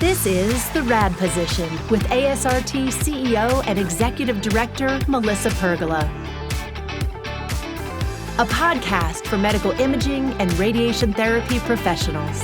This is the RAD Position with ASRT CEO and Executive Director Melissa Pergola. A podcast for medical imaging and radiation therapy professionals.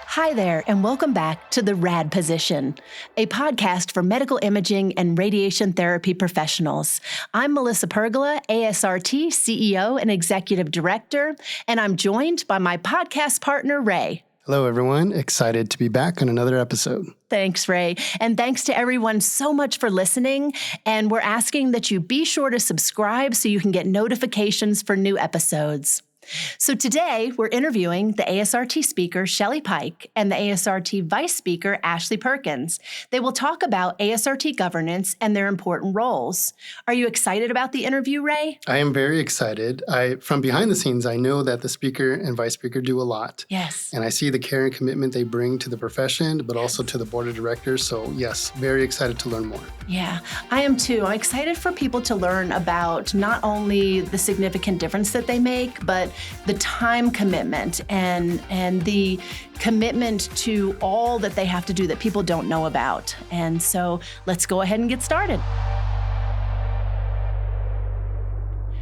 Hi there, and welcome back to the RAD Position, a podcast for medical imaging and radiation therapy professionals. I'm Melissa Pergola, ASRT CEO and Executive Director, and I'm joined by my podcast partner, Ray. Hello, everyone. Excited to be back on another episode. Thanks, Ray. And thanks to everyone so much for listening. And we're asking that you be sure to subscribe so you can get notifications for new episodes. So today, we're interviewing the ASRT Speaker, Shellie Pike, and the ASRT Vice Speaker, Ashley Perkins. They will talk about ASRT governance and their important roles. Are you excited about the interview, Ray? I am very excited. From behind the scenes, I know that the Speaker and Vice Speaker do a lot. Yes. And I see the care and commitment they bring to the profession, but also to the Board of Directors. So yes, very excited to learn more. Yeah, I am too. I'm excited for people to learn about not only the significant difference that they make, but the time commitment and the commitment to all that they have to do that people don't know about. And so let's go ahead and get started.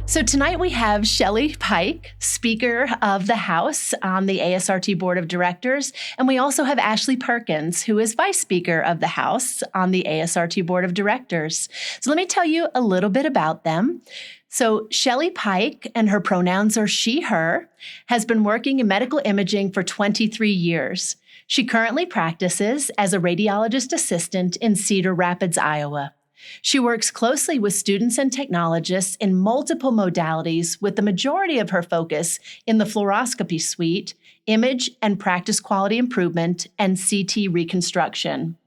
So tonight we have Shellie Pike, Speaker of the House on the ASRT Board of Directors, and we also have Ashley Perkins, who is Vice Speaker of the House on the ASRT Board of Directors. So let me tell you a little bit about them. So Shellie Pike, and her pronouns are she, her, has been working in medical imaging for 23 years. She currently practices as a radiologist assistant in Cedar Rapids, Iowa. She works closely with students and technologists in multiple modalities, with the majority of her focus in the fluoroscopy suite, image and practice quality improvement, and CT reconstruction.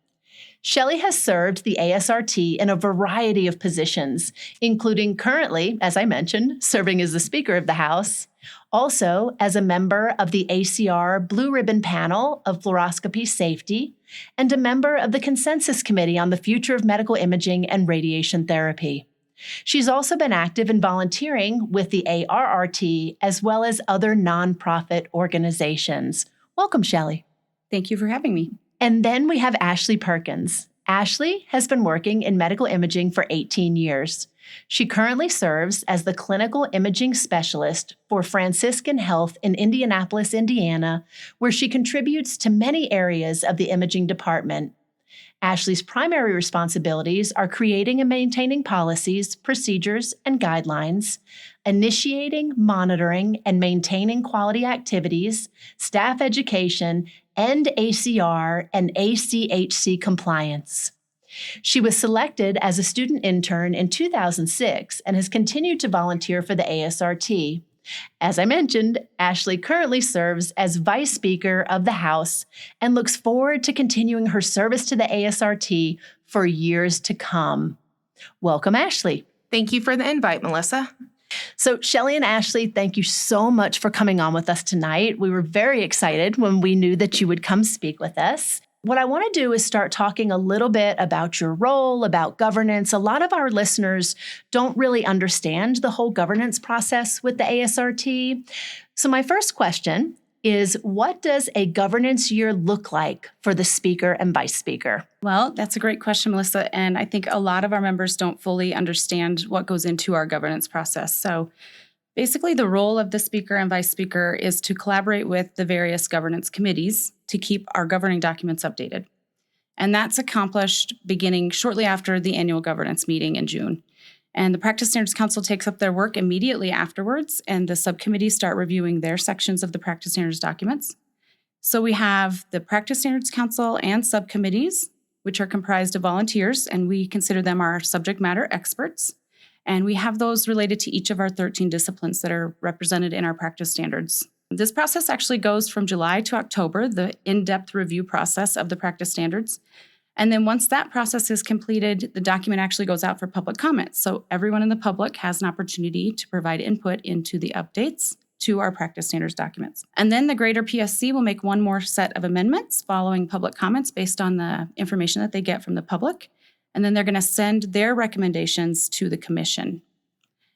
Shellie has served the ASRT in a variety of positions, including currently, as I mentioned, serving as the Speaker of the House, also as a member of the ACR Blue Ribbon Panel of Fluoroscopy Safety, and a member of the Consensus Committee on the Future of Medical Imaging and Radiation Therapy. She's also been active in volunteering with the ARRT as well as other nonprofit organizations. Welcome, Shellie. Thank you for having me. And then we have Ashley Perkins. Ashley has been working in medical imaging for 18 years. She currently serves as the clinical imaging specialist for Franciscan Health in Indianapolis, Indiana, where she contributes to many areas of the imaging department. Ashley's primary responsibilities are creating and maintaining policies, procedures, and guidelines, initiating, monitoring, and maintaining quality activities, staff education, and ACR and ACHC compliance. She was selected as a student intern in 2006 and has continued to volunteer for the ASRT. As I mentioned, Ashley currently serves as Vice Speaker of the House and looks forward to continuing her service to the ASRT for years to come. Welcome, Ashley. Thank you for the invite, Melissa. So Shellie and Ashley, thank you so much for coming on with us tonight. We were very excited when we knew that you would come speak with us. What I want to do is start talking a little bit about your role, about governance. A lot of our listeners don't really understand the whole governance process with the ASRT. So my first question is, what does a governance year look like for the Speaker and Vice Speaker? Well, that's a great question, Melissa. And I think a lot of our members don't fully understand what goes into our governance process. So basically, the role of the Speaker and Vice Speaker is to collaborate with the various governance committees to keep our governing documents updated. And that's accomplished beginning shortly after the annual governance meeting in June. And the Practice Standards Council takes up their work immediately afterwards, and the subcommittees start reviewing their sections of the Practice Standards documents. So we have the Practice Standards Council and subcommittees, which are comprised of volunteers, and we consider them our subject matter experts. And we have those related to each of our 13 disciplines that are represented in our practice standards. This process actually goes from July to October, the in-depth review process of the practice standards. And then once that process is completed, the document actually goes out for public comment. So everyone in the public has an opportunity to provide input into the updates to our practice standards documents. And then the greater PSC will make one more set of amendments following public comments based on the information that they get from the public. And then they're going to send their recommendations to the commission.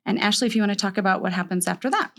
And Ashley, if you want to talk about what happens after that.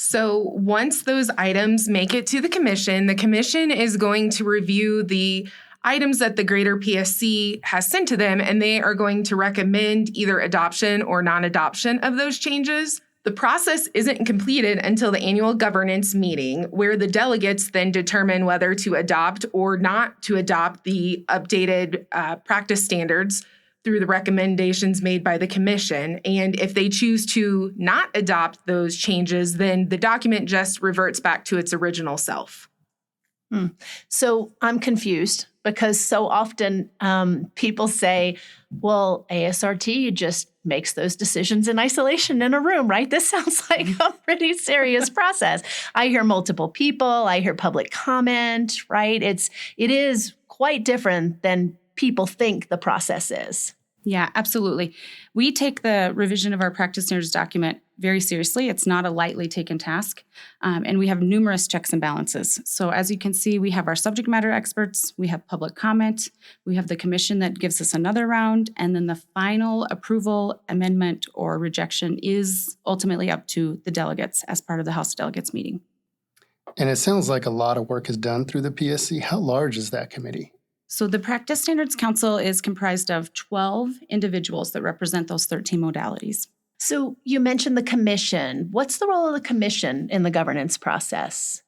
So once those items make it to the commission is going to review the items that the greater PSC has sent to them, and they are going to recommend either adoption or non-adoption of those changes. The process isn't completed until the annual governance meeting, where the delegates then determine whether to adopt or not to adopt the updated practice standards through the recommendations made by the commission. And if they choose to not adopt those changes, then the document just reverts back to its original self. So I'm confused because so often people say, well, ASRT just makes those decisions in isolation in a room, right? This sounds like a pretty serious process. I hear multiple people, I hear public comment, right? It is quite different than people think the process is. Yeah, absolutely. We take the revision of our practice standards document very seriously. It's not a lightly taken task. And we have numerous checks and balances. So as you can see, we have our subject matter experts, we have public comment, we have the commission that gives us another round, and then the final approval, amendment, or rejection is ultimately up to the delegates as part of the House Delegates meeting. And it sounds like a lot of work is done through the PSC. How large is that committee? So the Practice Standards Council is comprised of 12 individuals that represent those 13 modalities. So you mentioned the commission. What's the role of the commission in the governance process?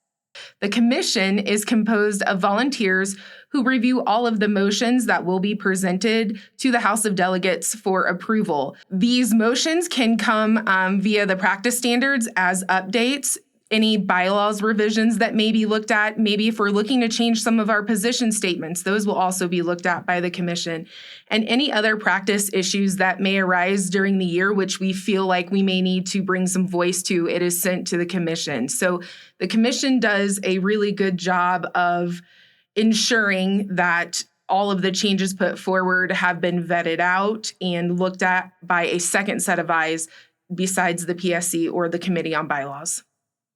The commission is composed of volunteers who review all of the motions that will be presented to the House of Delegates for approval. These motions can come via the practice standards as updates, any bylaws revisions that may be looked at. Maybe if we're looking to change some of our position statements, those will also be looked at by the commission. And any other practice issues that may arise during the year, which we feel like we may need to bring some voice to, it is sent to the commission. So the commission does a really good job of ensuring that all of the changes put forward have been vetted out and looked at by a second set of eyes besides the PSC or the Committee on Bylaws.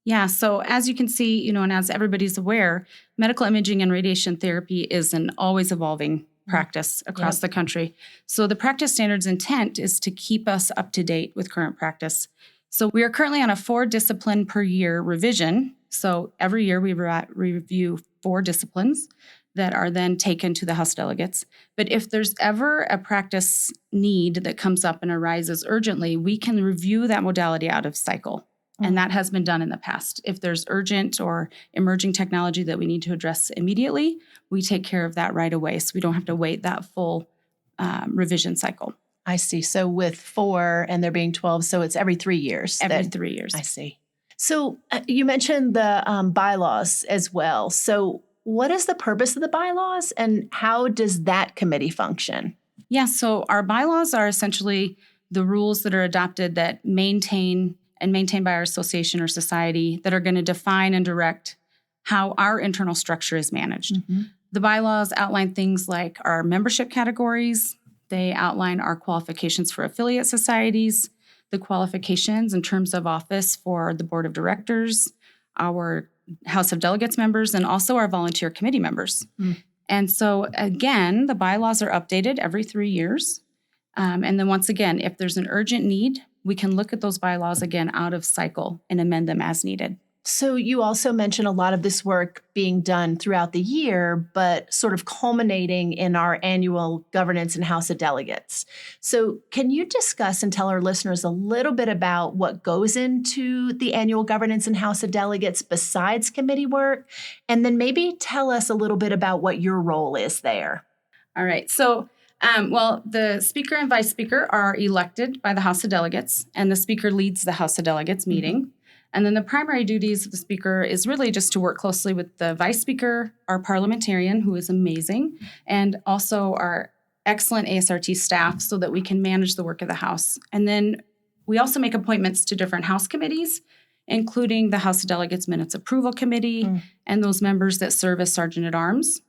Yeah, so as you can see, and as everybody's aware, medical imaging and radiation therapy is an always evolving practice across the country. So the practice standards intent is to keep us up to date with current practice. So we are currently on a 4 discipline per year revision. So every year we review 4 disciplines that are then taken to the House delegates. But if there's ever a practice need that comes up and arises urgently, we can review that modality out of cycle. And that has been done in the past. If there's urgent or emerging technology that we need to address immediately, we take care of that right away. So we don't have to wait that full revision cycle. I see. So with 4 and there being 12, so it's every 3 years. Every 3 years. I see. So you mentioned the bylaws as well. So what is the purpose of the bylaws and how does that committee function? Yeah, so our bylaws are essentially the rules that are adopted that maintained by our association or society that are going to define and direct how our internal structure is managed. Mm-hmm. The bylaws outline things like our membership categories. They outline our qualifications for affiliate societies, the qualifications in terms of office for the board of directors, our House of Delegates members, and also our volunteer committee members. Mm. And so, again, the bylaws are updated every 3 years. And then once again, if there's an urgent need, we can look at those bylaws again out of cycle and amend them as needed. So you also mentioned a lot of this work being done throughout the year, but sort of culminating in our annual governance and House of Delegates. So can you discuss and tell our listeners a little bit about what goes into the annual governance and House of Delegates besides committee work? And then maybe tell us a little bit about what your role is there. All right. So the Speaker and Vice Speaker are elected by the House of Delegates, and the Speaker leads the House of Delegates meeting. Mm-hmm. And then the primary duties of the Speaker is really just to work closely with the Vice Speaker, our parliamentarian, who is amazing, and also our excellent ASRT staff so that we can manage the work of the House. And then we also make appointments to different House committees, including the House of Delegates Minutes Approval Committee and those members that serve as Sergeant-at-Arms.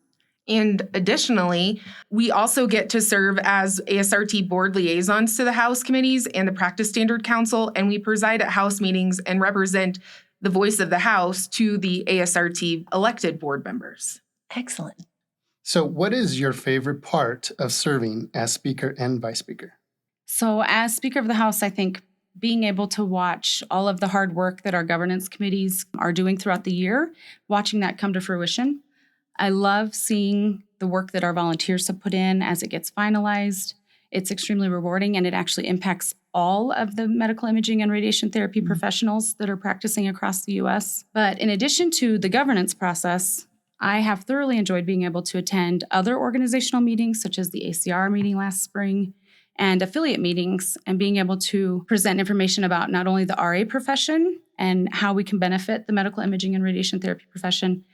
And additionally, we also get to serve as ASRT board liaisons to the House committees and the Practice Standard Council, and we preside at House meetings and represent the voice of the House to the ASRT elected board members. Excellent. So what is your favorite part of serving as Speaker and Vice Speaker? So as Speaker of the House, I think being able to watch all of the hard work that our governance committees are doing throughout the year, watching that come to fruition. I love seeing the work that our volunteers have put in as it gets finalized. It's extremely rewarding, and it actually impacts all of the medical imaging and radiation therapy professionals that are practicing across the U.S. But in addition to the governance process, I have thoroughly enjoyed being able to attend other organizational meetings, such as the ACR meeting last spring, and affiliate meetings, and being able to present information about not only the RA profession and how we can benefit the medical imaging and radiation therapy profession,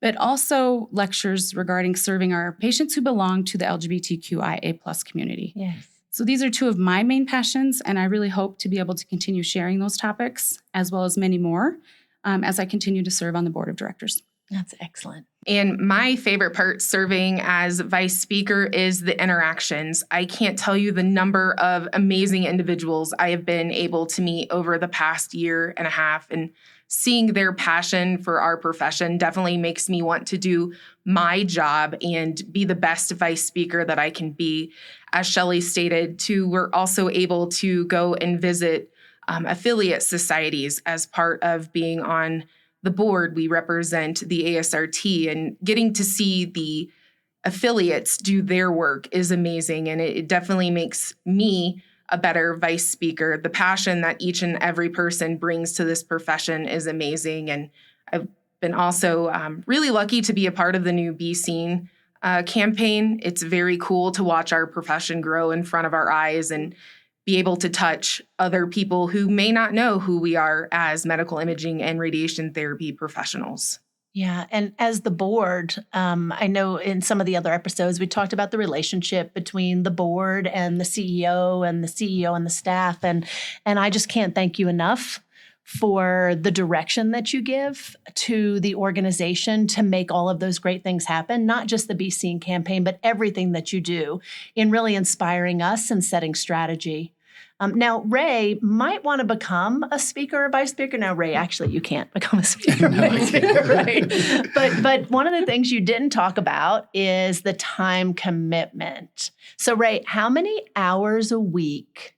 but also lectures regarding serving our patients who belong to the LGBTQIA+ community. Yes. So these are two of my main passions, and I really hope to be able to continue sharing those topics, as well as many more, as I continue to serve on the board of directors. That's excellent. And my favorite part serving as vice speaker is the interactions. I can't tell you the number of amazing individuals I have been able to meet over the past year and a half, and seeing their passion for our profession definitely makes me want to do my job and be the best vice speaker that I can be. As Shellie stated, too, we're also able to go and visit affiliate societies as part of being on the board. We represent the ASRT, and getting to see the affiliates do their work is amazing. And it definitely makes me a better vice speaker. The passion that each and every person brings to this profession is amazing. And I've been also really lucky to be a part of the new Be Seen campaign. It's very cool to watch our profession grow in front of our eyes and be able to touch other people who may not know who we are as medical imaging and radiation therapy professionals. Yeah. And as the board, I know in some of the other episodes, we talked about the relationship between the board and the CEO and the CEO and the staff. And I just can't thank you enough for the direction that you give to the organization to make all of those great things happen, not just the Be Seen campaign, but everything that you do in really inspiring us and setting strategy. Now, Ray might want to become a speaker or vice speaker. Now, Ray, actually, you can't become a speaker or vice speaker, right? But one of the things you didn't talk about is the time commitment. So, Ray, how many hours a week?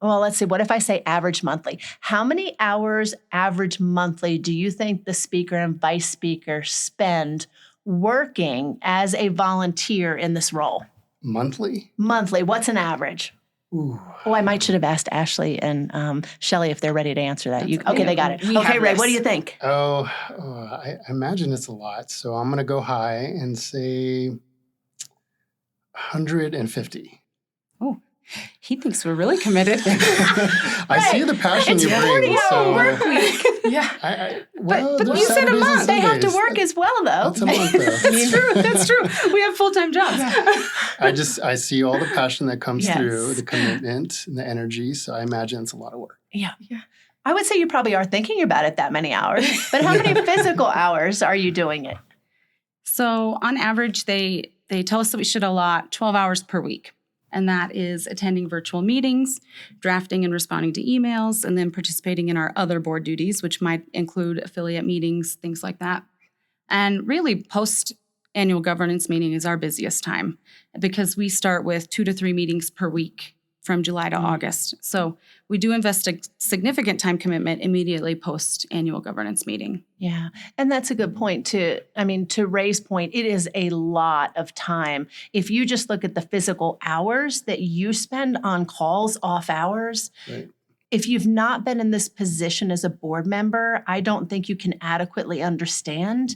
Well, let's see. What if I say average monthly? How many hours average monthly do you think the speaker and vice speaker spend working as a volunteer in this role? Monthly? Monthly. What's an average? Ooh. Oh, I should have asked Ashley and Shellie if they're ready to answer that. Okay, they got it. We Okay, have Ray, this. what do you think? I imagine it's a lot. So I'm going to go high and say 150. Oh, he thinks we're really committed. I see the passion It's you bring. 40-hour So work week. Yeah. well, But there's you said a Saturdays and month. They have to Sundays. work as well, though. That's a month, though. That's true. That's true. We have full-time jobs. I see all the passion that comes Yes. through, the commitment and the energy. So I imagine it's a lot of work. Yeah. Yeah. I would say you probably are thinking about it that many hours. But how many physical hours are you doing it? So on average, they tell us that we should allot 12 hours per week. And that is attending virtual meetings, drafting and responding to emails, and then participating in our other board duties, which might include affiliate meetings, things like that. And really, post-annual governance meeting is our busiest time because we start with 2 to 3 meetings per week from July to August. So we do invest a significant time commitment immediately post-annual governance meeting. Yeah. And that's a good point to Ray's point, it is a lot of time. If you just look at the physical hours that you spend on calls, off hours, Right. if you've not been in this position as a board member, I don't think you can adequately understand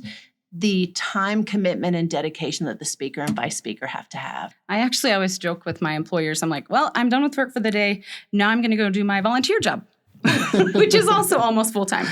the time commitment and dedication that the speaker and vice speaker have to have. I actually always joke with my employers. I'm like, well, I'm done with work for the day. Now I'm going to go do my volunteer job, which is also almost full-time.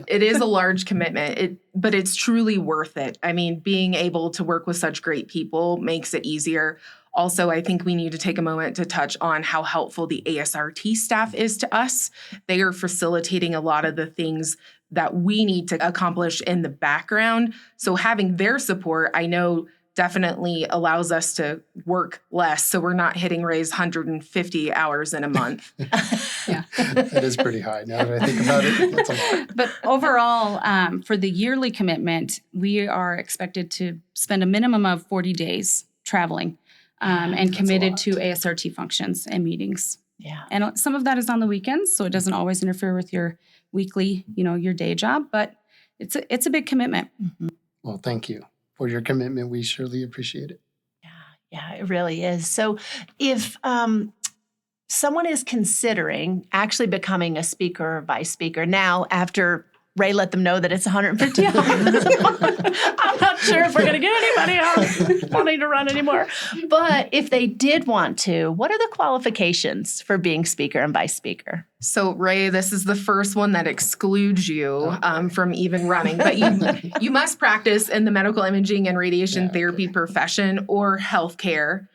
It is a large commitment, but it's truly worth it. I mean, being able to work with such great people makes it easier. Also, I think we need to take a moment to touch on how helpful the ASRT staff is to us. They are facilitating a lot of the things that we need to accomplish in the background. So having their support, I know, definitely allows us to work less. So we're not hitting Ray's 150 hours in a month. Yeah. That is pretty high. Now that I think about it, that's a lot. But overall, for the yearly commitment, we are expected to spend a minimum of 40 days traveling and That's a committed lot. to ASRT functions and meetings. Yeah. And some of that is on the weekends, so it doesn't always interfere with your weekly, your day job, but it's a big commitment. Mm-hmm. Well, thank you for your commitment. We surely appreciate it. Yeah, it really is. So if someone is considering actually becoming a speaker or vice speaker now after Ray let them know that it's 150 hours. I'm not sure if we're going to get anybody else wanting to run anymore. But if they did want to, what are the qualifications for being speaker and vice speaker? So, Ray, this is the first one that excludes you from even running. But you must practice in the medical imaging and radiation therapy profession or healthcare.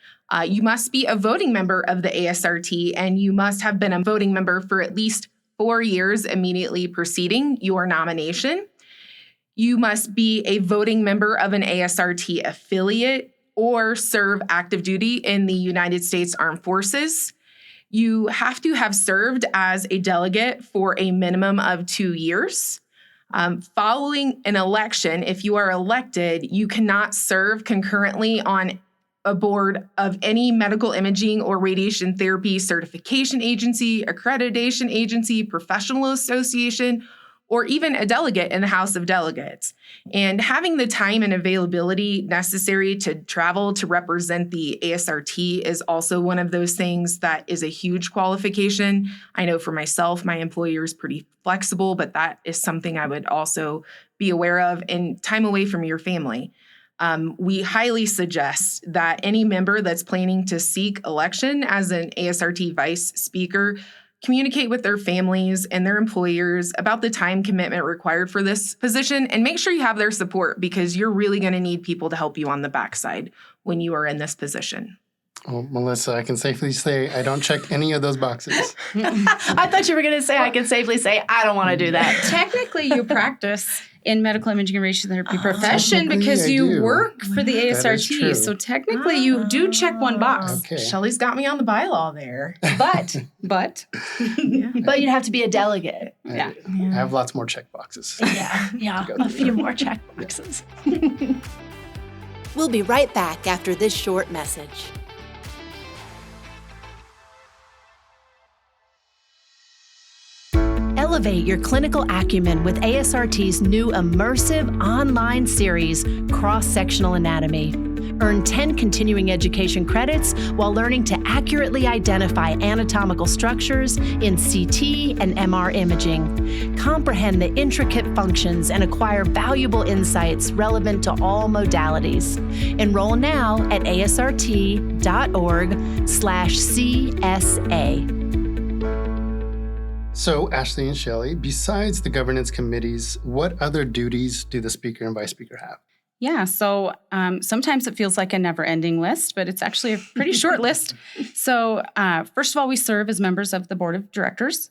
You must be a voting member of the ASRT, and you must have been a voting member for at least 4 years immediately preceding your nomination. You must be a voting member of an ASRT affiliate or serve active duty in the United States Armed Forces. You have to have served as a delegate for a minimum of 2 years. Following an election, if you are elected, you cannot serve concurrently on a board of any medical imaging or radiation therapy certification agency, accreditation agency, professional association, or even a delegate in the House of Delegates. And having the time and availability necessary to travel to represent the ASRT is also one of those things that is a huge qualification. I know for myself, my employer is pretty flexible, but that is something I would also be aware of, and time away from your family. We highly suggest that any member that's planning to seek election as an ASRT vice speaker communicate with their families and their employers about the time commitment required for this position, and make sure you have their support, because you're really going to need people to help you on the backside when you are in this position. Well, Melissa, I can safely say I don't check any of those boxes. I thought you were going to say I can safely say I don't want to do that. Technically, you practice in medical imaging and radiation therapy profession because I you do. work for the That is ASRT. true. So technically, you do check one box. Okay. Shelley's got me on the bylaw there. But But you'd have to be a delegate. yeah. I have lots more check boxes. Yeah, a few more check boxes. We'll be right back after this short message. Elevate your clinical acumen with ASRT's new immersive online series, Cross-Sectional Anatomy. Earn 10 continuing education credits while learning to accurately identify anatomical structures in CT and MR imaging. Comprehend the intricate functions and acquire valuable insights relevant to all modalities. Enroll now at asrt.org/CSA. So, Ashley and Shellie, besides the governance committees, what other duties do the speaker and vice speaker have? Yeah, so sometimes it feels like a never-ending list, but it's actually a pretty short list. So first of all, we serve as members of the Board of Directors,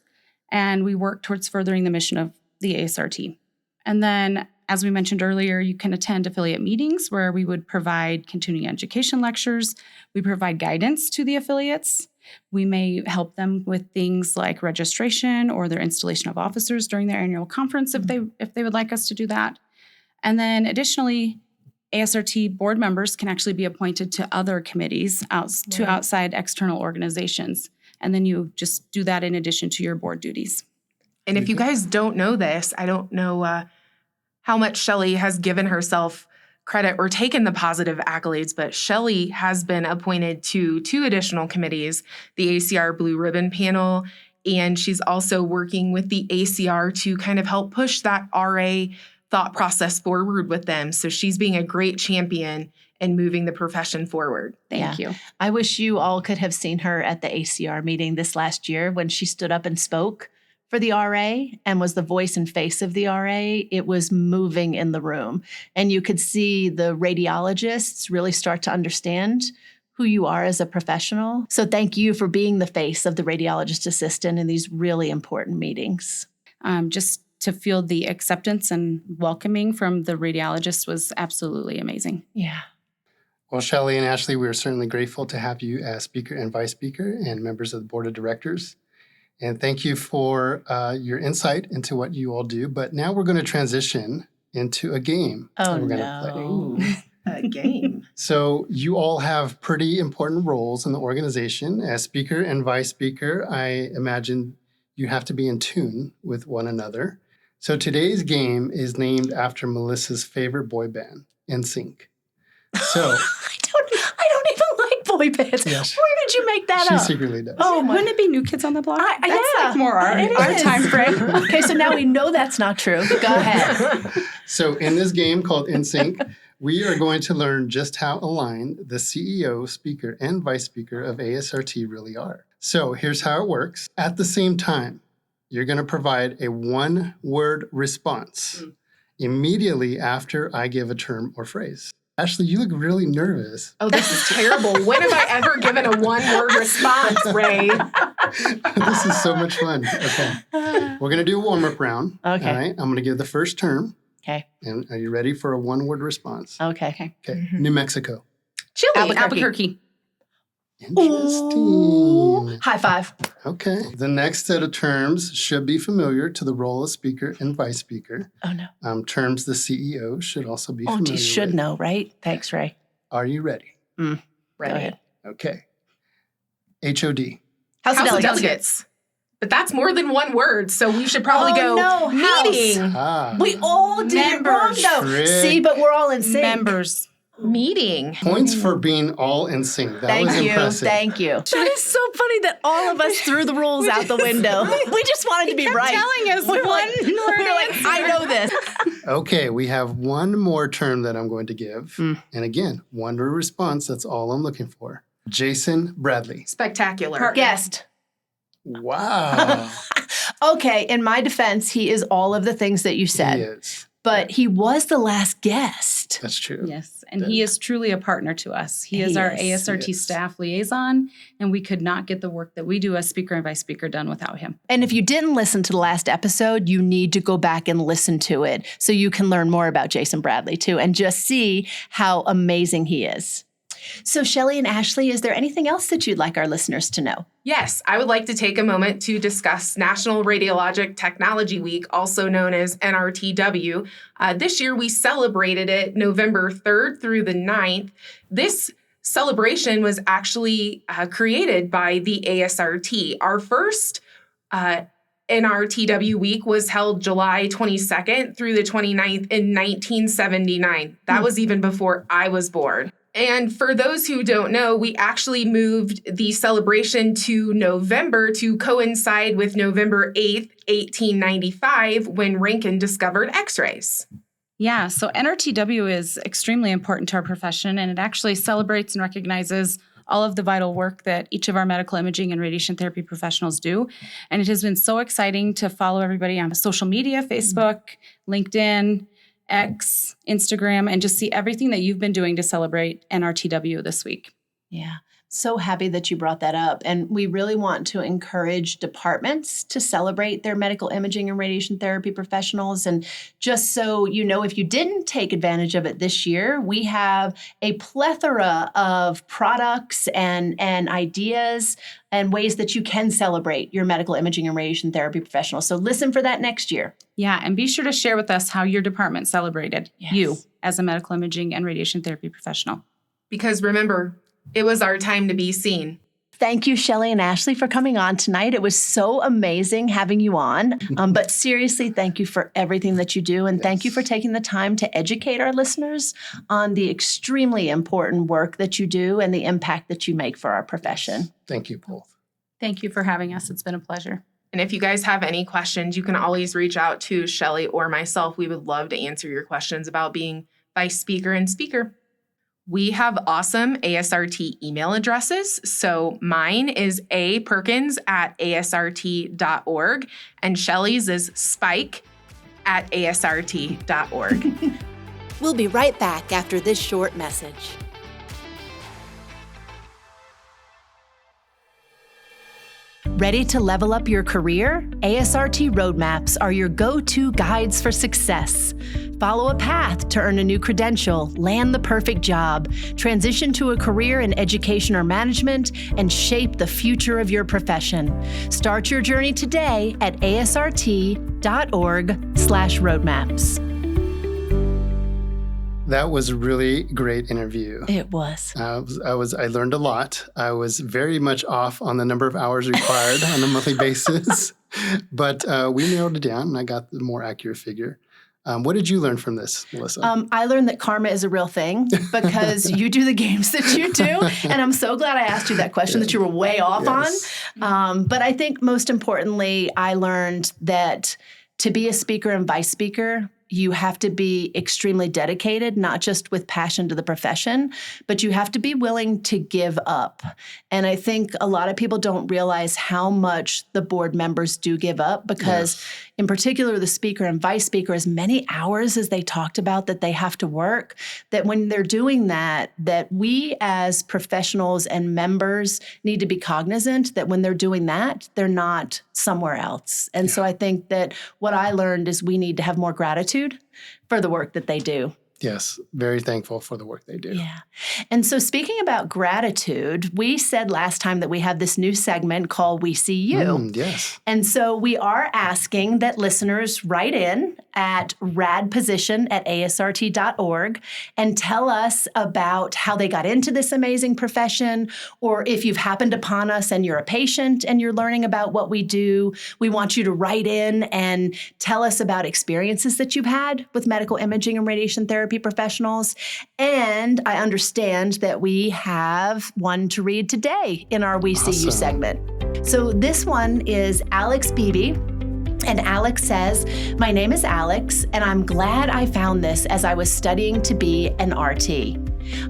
and we work towards furthering the mission of the ASRT. And then, as we mentioned earlier, you can attend affiliate meetings where we would provide continuing education lectures. We provide guidance to the affiliates. We may help them with things like registration or their installation of officers during their annual conference if they would like us to do that. And then additionally, ASRT board members can actually be appointed to other committees to outside external organizations. And then you just do that in addition to your board duties. And if you guys don't know this, I don't know how much Shellie has given herself credit or taken the positive accolades, but Shellie has been appointed to 2 additional committees, the ACR Blue Ribbon Panel, and she's also working with the ACR to kind of help push that RA thought process forward with them. So she's being a great champion and moving the profession forward. Thank you. I wish you all could have seen her at the ACR meeting this last year when she stood up and spoke for the RA and was the voice and face of the RA. It was moving in the room. And you could see the radiologists really start to understand who you are as a professional. So thank you for being the face of the radiologist assistant in these really important meetings. Just to feel the acceptance and welcoming from the radiologist was absolutely amazing. Yeah. Well, Shellie and Ashley, we are certainly grateful to have you as speaker and vice speaker and members of the board of directors. And thank you for your insight into what you all do. But now we're going to transition into a game Oh, that we're going no. to play. A game. So you all have pretty important roles in the organization. As speaker and vice speaker, I imagine you have to be in tune with one another. So today's game is named after Melissa's favorite boy band, NSYNC. So I don't even like boy bands. Yes. Where did you make that she up? secretly does. Oh, my. Wouldn't it be New Kids on the Block? That's yeah. like more our It is. time frame. Okay, so now we know that's not true. Go ahead. So in this game called NSYNC, we are going to learn just how aligned the CEO, speaker, and vice speaker of ASRT really are. So here's how it works. At the same time, you're going to provide a one-word response immediately after I give a term or phrase. Ashley, you look really nervous. Oh, this is terrible. When have I ever given a one-word response, Ray? This is so much fun. Okay. We're going to do a warm-up round. Okay. All right. I'm going to give the first term. Okay. And are you ready for a one-word response? Okay. Okay. New Mexico. Chile. Albuquerque. Interesting. Ooh. High five. Okay. The next set of terms should be familiar to the role of speaker and vice speaker. Oh, no. Terms the CEO should also be familiar You should with. know, right? Thanks, Ray. Are you ready? Go Ready. ahead. Okay. HOD. How's House the of delegates? Delegates. But that's more than one word, so we should probably Oh, go no, House. meeting. We all did it wrong, Members. though. Trick. See, but we're all in sync. Members. Meeting. Points for being all in sync. That was impressive. Thank you. That is so funny that all of us threw the rules out the window. We just wanted to be right. telling us we were one like, we were like, I know this. Okay, we have one more term that I'm going to give. And again, one word response. That's all I'm looking for. Jason Bradley. Spectacular. Guest. Wow. Okay, in my defense, he is all of the things that you He said, is. but he was the last guest. That's true. Yes, and he is truly a partner to us. He is our ASRT Yes. staff liaison, and we could not get the work that we do as speaker and vice speaker done without him. And if you didn't listen to the last episode, you need to go back and listen to it so you can learn more about Jason Bradley too and just see how amazing he is. So Shellie and Ashley, is there anything else that you'd like our listeners to know? Yes, I would like to take a moment to discuss National Radiologic Technology Week, also known as NRTW. This year, we celebrated it November 3rd through the 9th. This celebration was actually created by the ASRT. Our first NRTW week was held July 22nd through the 29th in 1979. That was even before I was born. And for those who don't know, we actually moved the celebration to November to coincide with November 8th, 1895, when Rankin discovered X-rays. Yeah, so NRTW is extremely important to our profession, and it actually celebrates and recognizes all of the vital work that each of our medical imaging and radiation therapy professionals do. And it has been so exciting to follow everybody on social media, Facebook, LinkedIn, X, Instagram, and just see everything that you've been doing to celebrate NRTW this week. Yeah. So happy that you brought that up. And we really want to encourage departments to celebrate their medical imaging and radiation therapy professionals. And just so you know, if you didn't take advantage of it this year, we have a plethora of products and ideas and ways that you can celebrate your medical imaging and radiation therapy professionals. So listen for that next year. Yeah, and be sure to share with us how your department celebrated you as a medical imaging and radiation therapy professional. Because remember, it was our time to be seen. Thank you, Shellie and Ashley, for coming on tonight. It was so amazing having you on. But seriously, thank you for everything that you do. And thank you for taking the time to educate our listeners on the extremely important work that you do and the impact that you make for our profession. Thank you both. Thank you for having us. It's been a pleasure. And if you guys have any questions, you can always reach out to Shellie or myself. We would love to answer your questions about being vice speaker and speaker. We have awesome ASRT email addresses. So mine is aperkins@asrt.org and Shellie's is spike@asrt.org. We'll be right back after this short message. Ready to level up your career? ASRT roadmaps are your go-to guides for success. Follow a path to earn a new credential, land the perfect job, transition to a career in education or management, and shape the future of your profession. Start your journey today at asrt.org/roadmaps. That was a really great interview. It was. I learned a lot. I was very much off on the number of hours required on a monthly basis, but we narrowed it down and I got the more accurate figure. What did you learn from this, Melissa? I learned that karma is a real thing because you do the games that you do. And I'm so glad I asked you that question that you were way off on. But I think most importantly, I learned that to be a speaker and vice speaker, you have to be extremely dedicated, not just with passion to the profession, but you have to be willing to give up. And I think a lot of people don't realize how much the board members do give up because in particular, the speaker and vice speaker, as many hours as they talked about that they have to work, that when they're doing that we as professionals and members need to be cognizant that when they're doing that, they're not somewhere else. And so I think that what I learned is we need to have more gratitude for the work that they do. Yes, very thankful for the work they do. Yeah. And so speaking about gratitude, we said last time that we have this new segment called We See You. Yes. And so we are asking that listeners write in at RAD Position at ASRT.org and tell us about how they got into this amazing profession, or if you've happened upon us and you're a patient and you're learning about what we do, we want you to write in and tell us about experiences that you've had with medical imaging and radiation therapy professionals. And I understand that we have one to read today in our We See You segment. So this one is Alex Beebe. And Alex says, "My name is Alex, and I'm glad I found this as I was studying to be an RT.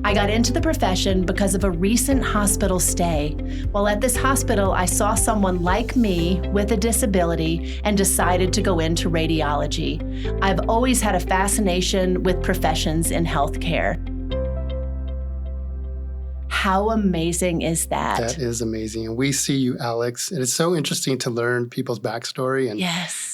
I got into the profession because of a recent hospital stay. While at this hospital, I saw someone like me with a disability and decided to go into radiology. I've always had a fascination with professions in healthcare." How amazing is that? That is amazing. And we see you, Alex. And it's so interesting to learn people's backstory and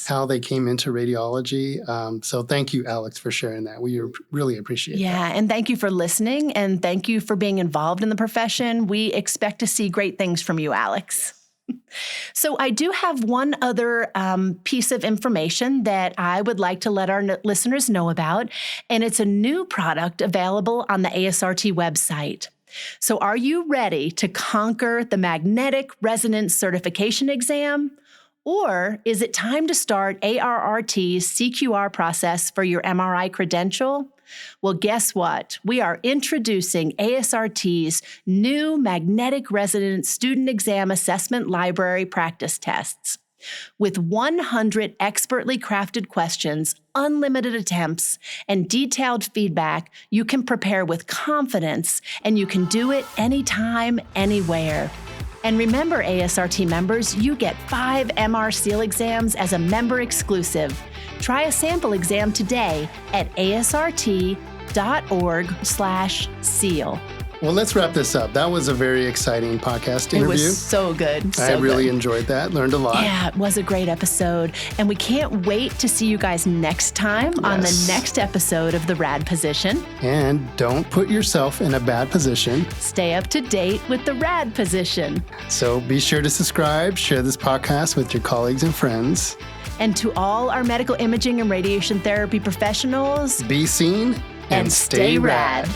how they came into radiology. So thank you, Alex, for sharing that. We really appreciate that. Yeah, and thank you for listening, and thank you for being involved in the profession. We expect to see great things from you, Alex. So I do have one other piece of information that I would like to let our listeners know about, and it's a new product available on the ASRT website. So are you ready to conquer the magnetic resonance certification exam? Or is it time to start ASRT's CQR process for your MRI credential? Well, guess what? We are introducing ASRT's new magnetic resonance student exam assessment library practice tests. With 100 expertly crafted questions, unlimited attempts, and detailed feedback, you can prepare with confidence, and you can do it anytime, anywhere. And remember, ASRT members, you get 5 MR Seal exams as a member exclusive. Try a sample exam today at asrt.org/seal. Well, let's wrap this up. That was a very exciting podcast interview. It was so good. I really enjoyed that. Learned a lot. Yeah, it was a great episode. And we can't wait to see you guys next time on the next episode of the RAD Position. And don't put yourself in a bad position. Stay up to date with the RAD Position. So be sure to subscribe, share this podcast with your colleagues and friends. And to all our medical imaging and radiation therapy professionals, be seen and stay rad.